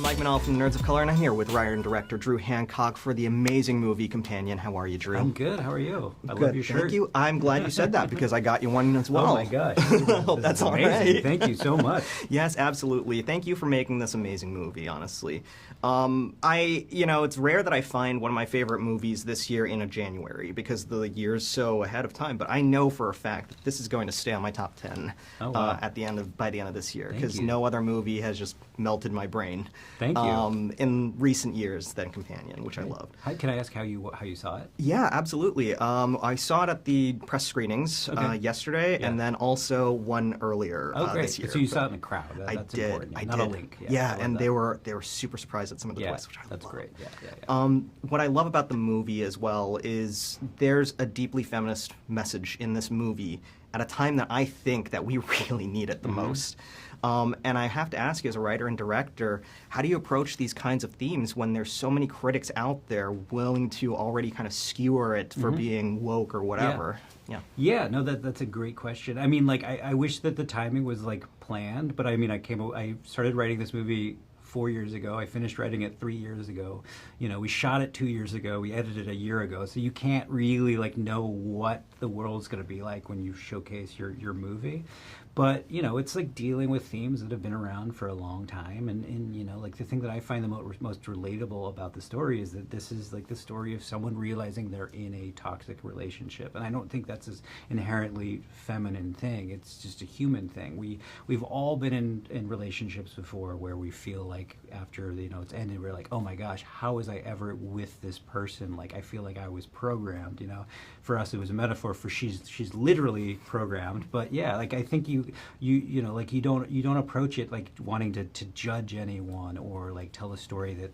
I'm Mike Manal from Nerds of Color, and I'm here with writer and director Drew Hancock for the amazing movie Companion. How are you, Drew? I'm good. How are you? I Good. love your shirt. Thank you. I'm glad you said that because I got you one as well. Oh my gosh. Hope that's all right. Thank you so much. Yes, absolutely. Thank you for making this amazing movie, honestly. It's rare that I find one of my favorite movies this year in a January because the year's so ahead of time, but I know for a fact that this is going to stay on my top 10 wow. by the end of this year Thank because you. no other movie has just melted my brain. Thank you. In recent years than Companion, which I loved. Can I ask how you saw it? Yeah, absolutely. I saw it at the press screenings yesterday, Yeah. and then also one earlier Great. this year. So you saw it in the crowd. I That's did. important. I Not did. a link. Yeah, I love and that. they were super surprised at some of the twists, which I that's love. great. Yeah. What I love about the movie as well is there's a deeply feminist message in this movie at a time that I think that we really need it the most. And I have to ask you, as a writer and director, how do you approach these kinds of themes when there's so many critics out there willing to already kind of skewer it for being woke or whatever? Yeah, no, that's a great question. I mean, like, I wish that the timing was, like, planned, but I mean, I started writing this movie 4 years ago. I finished writing it 3 years ago. We shot it 2 years ago. We edited it a year ago. So you can't really like know what the world's going to be like when you showcase your movie. But, it's like dealing with themes that have been around for a long time. And like the thing that I find the most relatable about the story is that this is like the story of someone realizing they're in a toxic relationship. And I don't think that's an inherently feminine thing. It's just a human thing. We've all been in relationships before where we feel like after, it's ended, we're like, oh my gosh, how was I ever with this person? Like, I feel like I was programmed, For us, it was a metaphor for she's literally programmed. But yeah, like I think you don't approach it like wanting to judge anyone or like tell a story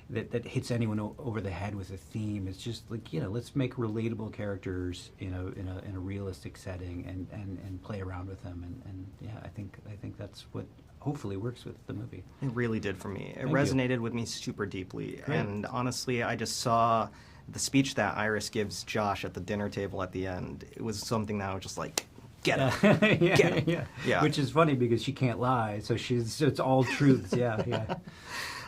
that hits anyone over the head with a theme. It's just like, let's make relatable characters in a realistic setting and play around with them and yeah, I think that's what hopefully works with the movie. It really did for me. It Thank resonated you. with me super deeply. Great. And honestly, I just saw the speech that Iris gives Josh at the dinner table at the end. It was something that I was just like, get it. Get it. Yeah. Which is funny because she can't lie, so it's all truths. Yeah.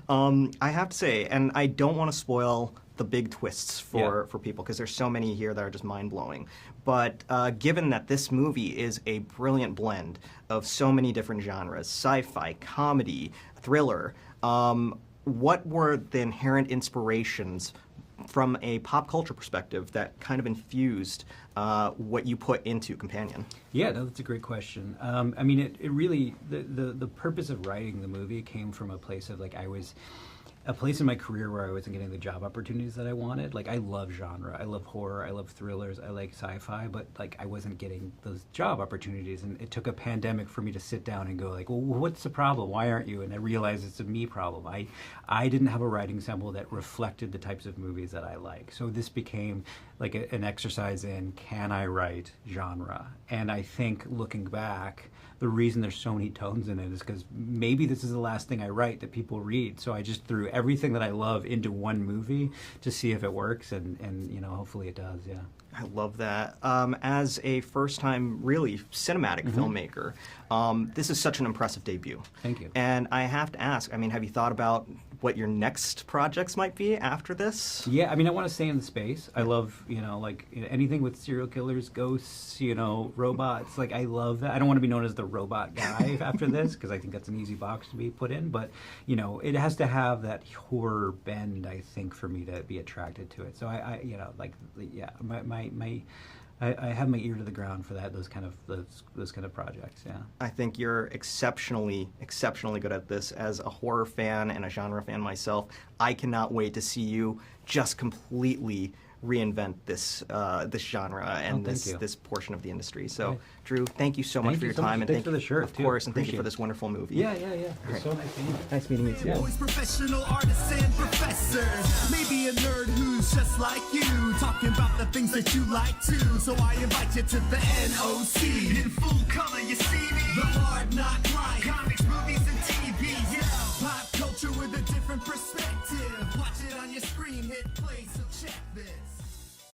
I have to say, and I don't want to spoil the big twists for people because there's so many here that are just mind-blowing. But given that this movie is a brilliant blend of so many different genres, sci-fi, comedy, thriller, what were the inherent inspirations from a pop culture perspective that kind of infused what you put into Companion? Yeah, no, that's a great question. I mean, it really, the purpose of writing the movie came from a place of like, a place in my career where I wasn't getting the job opportunities that I wanted. Like, I love genre, I love horror, I love thrillers, I like sci-fi, but like I wasn't getting those job opportunities, and it took a pandemic for me to sit down and go like, well, what's the problem? Why aren't you? And I realized it's a me problem. I didn't have a writing ensemble that reflected the types of movies that I like. So this became like an exercise in, can I write genre? And I think looking back, the reason there's so many tones in it is because maybe this is the last thing I write that people read. So I just threw everything that I love into one movie to see if it works, and hopefully it does. Yeah. I love that. As a first-time, really cinematic filmmaker, this is such an impressive debut. Thank you. And I have to ask, I mean, have you thought about what your next projects might be after this? Yeah, I mean, I want to stay in the space. I love, anything with serial killers, ghosts, robots. Like, I love that. I don't want to be known as the robot guy after this, because I think that's an easy box to be put in. But, it has to have that horror bend, I think, for me to be attracted to it. So I have my ear to the ground for those kind of projects. Yeah. I think you're exceptionally good at this. As a horror fan and a genre fan myself, I cannot wait to see you just completely reinvent this genre and this portion of the industry. So, Drew, thank you so much for your time, and thanks for the shirt, of course, and thank you for this wonderful movie. Yeah. It's so nice meeting you. Nice meeting you too. Always professional artists and professors. Maybe a nerd who's just like you, talking about the things that you like too. So I invite you to the NOC. In full color, you see me. The hard knock life. Comics, movies, and TV. Yeah. Pop culture with a different perspective. Watch it on your screen, hit play, so check this.